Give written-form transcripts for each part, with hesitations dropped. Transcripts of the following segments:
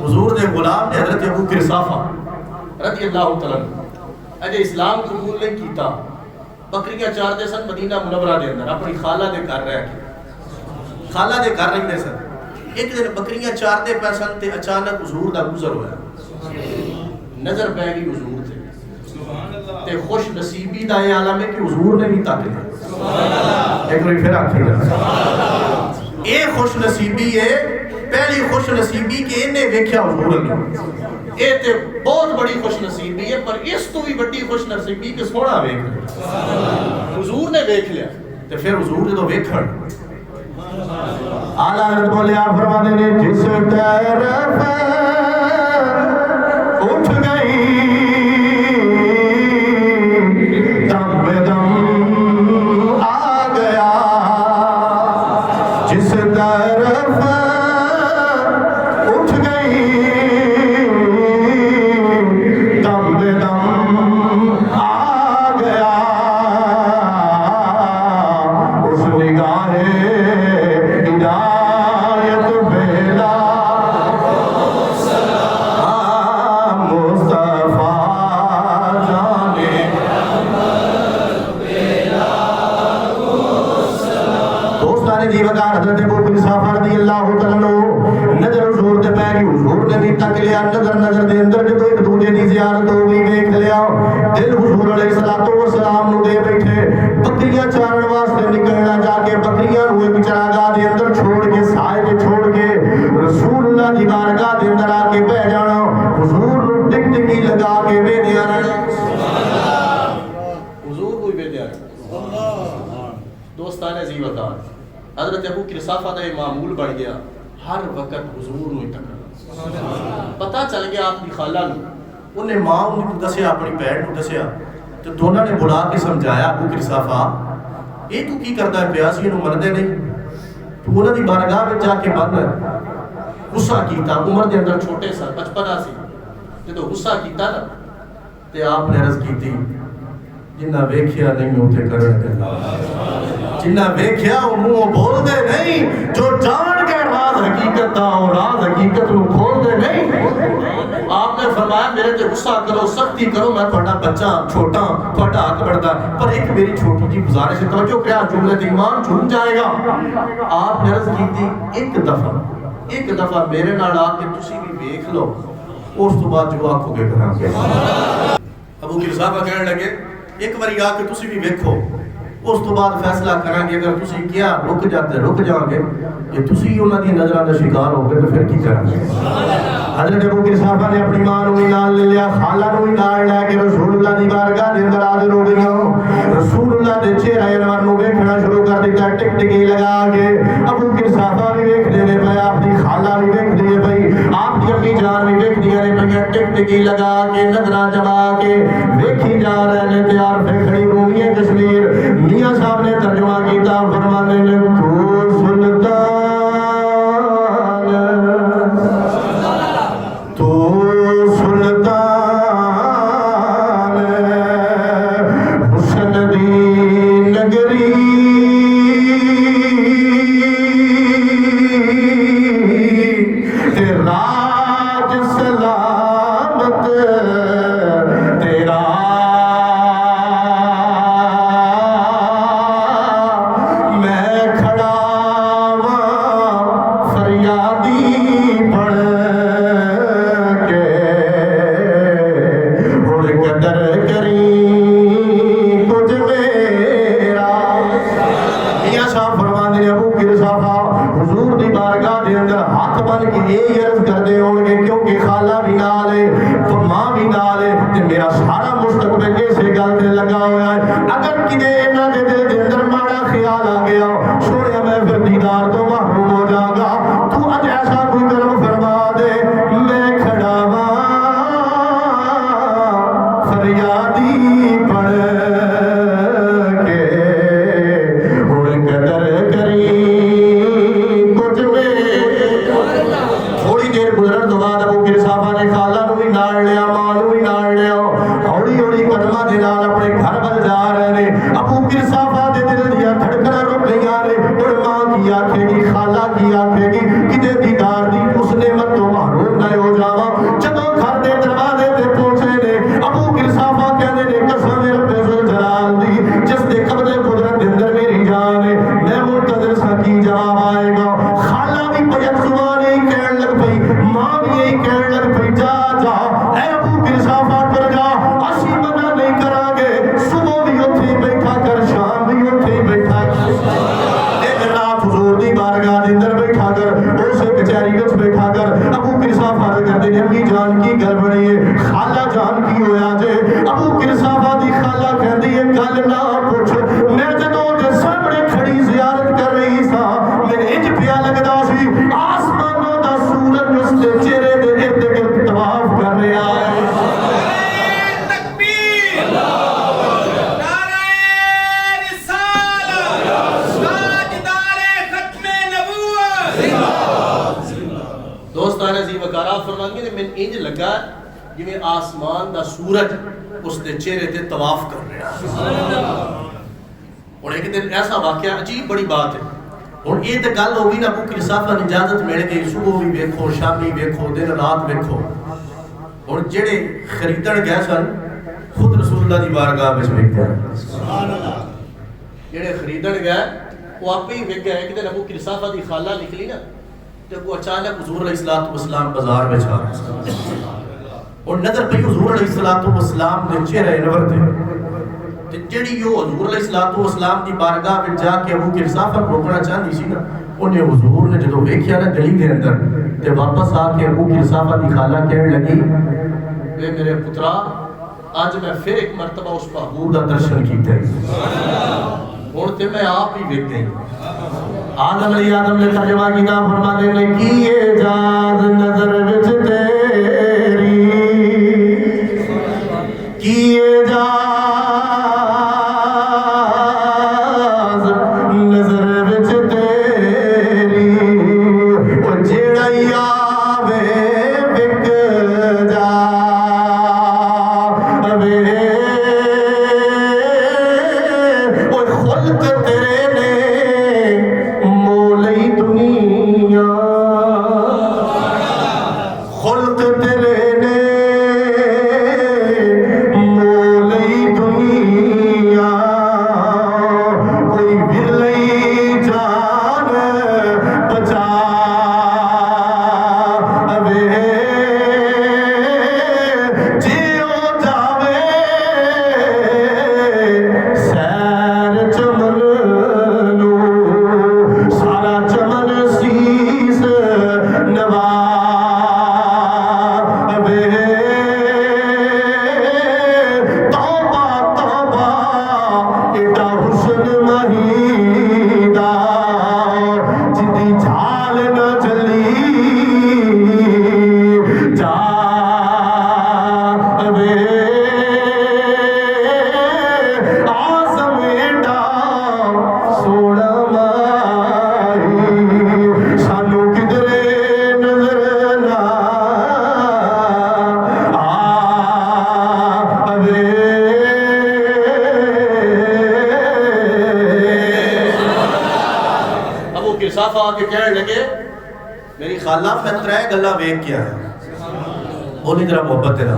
حضور دے غلام نے حضرت ابو قرصافہ رضی اللہ تعالیٰ اجے اسلام قبول نہیں کیتا، بکریاں چار دے سن مدینہ منورہ دے اندر اپنی خالہ دے گھر رہ کے، خالہ دے گھر رہندے سن۔ ایک دن بکریاں چار دے پے سن تے اچانک حضور دا گزر ہویا، نظر پہ گئی حضور تے تے خوش نصیبی دا یہ عالم ہے کہ حضور نے بھی تک لیا۔ ایک بار پھر آکھیں گا اے خوش نصیبی ہے، پہلی خوش نصیبی کہ انہیں ویکھیا حضور نے، اے تے بہت بڑی خوش نصیبی ہے، پر اس تو بھی بڑی خوش نصیبی کہ سونا ویکھ لیا، حضور نے ویکھ لیا تے پھر حضور نے تو ویکھن اعلیٰ حضرت بولے آپ فرماتے نے جس طرف اٹھ گئی دم دم آ گیا، جس طرف اٹھ گئی دم دم آ گیا، اس نگاہ ہدایت بیلا حضرت ابو قرصافہ رضی اللہ تعالیٰ عنہ نظر حضور دے پہ گئی، حضور نے بھی تک لیا، نظر دے اندر جدو ایک دوجے دی زیارت ہو گئی ویکھ لیا، دل حضور علیہ السلام نو دے بیٹھے، بکریاں چارن واسطے نکلنا جا کے بکریاں نو ایک چراگاہ دے اندر چھوڑ کے سائے تے چھوڑ کے رسول اللہ دی بارگاہ دے اندر آ کے بیٹھ جانا، حضور نو ٹکٹکی لگا کے ویندیا رہنا، حضور کوئی ویندیا رہنا۔ دوستان عزیزان، حضرت ابو قرصافہ دا یہ معمول بڑھ گیا، ہر وقت حضور نو ہی تکنا، پتہ چل گیا آپ کی خالہ نو، انہیں ماں انہیں دسیا اپنی بہن نو دسیا، تو دونوں نے بلا کے سمجھایا ابو قرصافہ یہ تو کی کرتا ہے پیاسی نو مردے نہیں، تو انہوں دی بارگاہ میں جا کے بند ہے، غصہ کیتا، عمر دے اندر چھوٹے سا بچپنا سی، جدو غصہ کیتا نا تے آپ نے عرض کی تھی جنہ ویکھیا نہیں ہوتے کرن دے، جنہ ویکھیا انہوں بول دے نہیں، جو جان کے راز حقیقت دا اور راز حقیقت نو کھول دے نہیں۔ آپ نے فرمایا میرے تے غصہ کرو، سختی کرو، میں تھوڑا بچہ چھوٹا تھوڑا حق بڑھتا، پر ایک میری چھوٹی جی گزارش ہے، توجہ کیا جملے ایمان چھن جائے گا۔ آپ نے عرض کی تھی ایک دفعہ میرے نال آ کے تسی بھی ویکھ لو، اس تو بعد جو آنکھوں کے کراں گے۔ ابو قرصافہ کہنے لگے ایک باری آ کے تسی بھی ویکھو، اس تو بعد فیصلہ کریں گے، اگر تسی کیا رک جاتے رک جاؤ گے، کہ تسی انہاں دی نظراں دا شکار ہو گئے تو پھر کی کریں گے۔ حضرت ابو قرصافہ نے اپنی ماں نو بھی نال لے لیا، خالہ نو بھی نال لے کے رسول اللہ دی بارگاہ دے اندر حاضر ہو گئیاں، رسول اللہ دے چہرے انور نو ویکھنا شروع کر دیتا، ٹکٹکی لگا کے ابو قرصافہ بھی ویکھ دے پے، اپنی خالہ بھی ویکھ دی پئی، آپ دی امی جان بھی ویکھ دی پئی، ٹکٹکی لگا کے نظراں جما کے ویکھی جا رہے نے، تیار پہ کھڑی رومیہ کشمیر میاں صاحب نے ترجمہ کیتا، فرمانے لگے تو سلطان حسن دی نگری راج سلامت تیرا، میں کھڑا ہوں فریادی پڑھ کے، ہن قدر کری کچھ میرا۔ میاں صاحب فرماندے نے ابو قرصافہ حضور دی بارگاہ دے اندر ہاتھ بن کے یہ عرض کردے ہون گے، کیونکہ خالہ بھی نال ہے تو ماں بھی نال ہے تے میرا سارا مستقبل اسے گل تے لگا ہوا ہے، اگر کدے انہاں دے دل دے اندر ماڑا خیال آ گیا سونے میں پھر دیدار تو محروم ہو جاؤں گا، تو اج ایسا کوئی کرم فرما دے، میں کھڑا ہاں فریادی پڑھ کے، ہن قدر کری کچھ میرا۔ تھوڑی دیر گزرن تو بعد ابو قرصافہ نے خالہ نو بھی نال لیا، ماں نو بھی نال لیا، ہولی ہولی قدماں دے نال اپنے گھر ول جا رہے نے۔ ابو قرصافہ دے دل دیاں دھڑکناں رک گئیاں نے، ہن ماں کی آکھے گی، خالہ کی آکھے گی، کدے دیدار دی اس نعمت تو محروم نہ ہو جائے۔ فرماندے میں انج لگا جویں آسمان دا سورج اس دے چہرے تے طواف کر رہا. اور ایک دن ایسا واقعہ عجیب بڑی بات ہے. اور یہ تو گل ہوگی نا ابو قلافہ نے اجازت مل گئی صبح بھی ویکھو شامی ویکھو دن رات ویکھو. اور جڑے خریدن گئے سن خود رسول اللہ دی بارگاہ وچ ویکھ گئے. سبحان اللہ. جڑے خریدن گئے وہ آپ ہی ویکھ گئے. ایک دن ابو قلافہ دی خالہ نکلی نا تے وہ اچانک حضور علیہ الصلوۃ والسلام بازار وچ آ گئے اور نظر پئی حضور علیہ الصلوۃ والسلام دے چہرے انور تے تے جڑی وہ حضور علیہ الصلوۃ والسلام دی بارگاہ وچ جا کے ابو قلافہ روکنا چاہندی سی نا انہیں حضور نے جدوں ویکھیا نا گلی دے اندر تے واپس آ کے ابو قلافہ دی خالہ کہن لگی اے میرے پترا آج میں پھر ایک مرتبہ اس محبوب دا درشن کیتا ہے اور تے میں آپ ہی ویکھ گئی. آدم نے ترجمہ کیتا فرما دے نے کی اجاز نظر وچ تیری کی اجاز نظر وچ تیری او جیڑا آوے وک جا اوے او خلق تیرے نے مولی دنیا خلق تیرے نے مولی دنیا کوئی بھلئی جان بچا اوے جیو جاوے سیر چمن نو سارا چمن سیس نوا اوے توبہ توبہ ایڈا حسن مہیدا جدی جھال نہ چلی جا اوے آزم ایڈا سوڑا مائی سانو کدرے نظر نہ آوے. ابو قلافہ آ کے کہنے لگے میری خالہ میں ترے گلاں ویکھ کے آیا. بولی ذرا محبت ہے نا.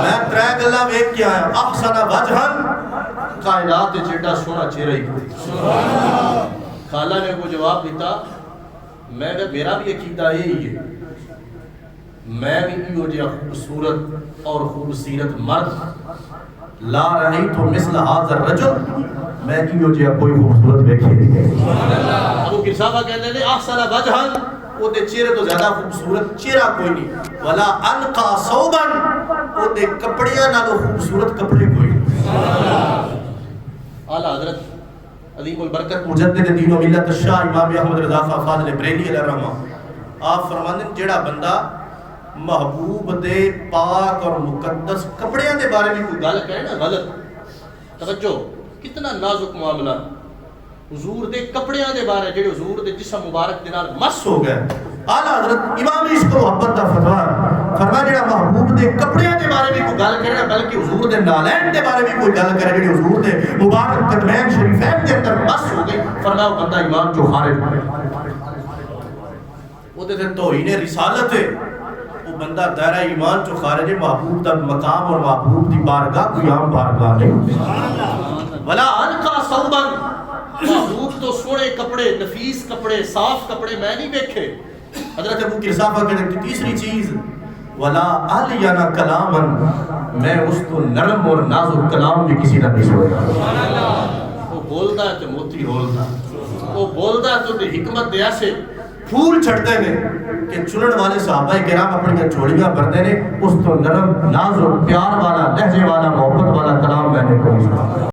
میں ترے گلاں ویکھ کے آیا. احسن وجہن کائنات وچ ایڈا سوہنا چہرہ ہی کوئی. خالہ نے کو جواب دیتا میں میرا بھی عقیدہ یہی ہے میں بھی ایو جہا خوبصورت اور خوبصیرت مرد لا رأیت مثل هذا الرجل میں ایو جہا کوئی خوبصورت ویکھی نہیں. ابو قلافہ کہتے ہیں احسن وجہن وہ دے چہرے تو زیادہ خوبصورت چہرہ کوئی نہیں. ولا انقا صوبا وہ دے کپڑیاں نالوں خوبصورت کپڑے کوئی نہیں. اعلیٰ حضرت عظیم البرکت مجدد دین و ملت شاہ امام احمد رضا خان فاضل بریلوی علیہ الرحمہ آپ فرماندے جڑا بندہ محبوب دے پاک اور مقدس کپڑیاں دے بارے میں کوئی گل کرے نا غلط توجہ کتنا نازک معاملہ حضور دے کپڑیاں دے بارے جڑے حضور دے جسم مبارک دے نال مس ہو گئے. اعلیٰ حضرت امام عشق و محبت دا فتویٰ فرمایا جڑا محبوب دے کپڑیاں دے بارے میں کوئی گل کرے نا بلکہ حضور دے نالین دے بارے میں کوئی گل کرے جڑے حضور دے مبارک قدمین شریفین دے اندر مس ہو گئی فرمایا وہ بندہ ایمان جو خارج وہ دے توہین رسالت ہے وہ بندہ دائرہ ایمان جو خارج ہے. محبوب دا مقام اور محبوب دی بارگاہ کوئی عام بارگاہ نہیں. ولا انقا صوبا محبوب تو سونے کپڑے نفیس کپڑے صاف کپڑے میں نہیں دیکھے. حضرت ابو قلافہ کہتے ہیں تیسری چیز ولا الینا کلاما میں اس تو نرم اور نازک کلام بھی کسی نہ نہیں سویا. وہ بولتا ہے تو موتی بولتا وہ بولتا ہے تو حکمت دیا سے پھول چھڑتے ہیں کہ چنن والے صحابہ کرام اپنی جھوڑیاں بھرتے ہیں اس تو نرم نازک پیار والا لہجے والا محبت والا کلام میں نے کوئی سنا.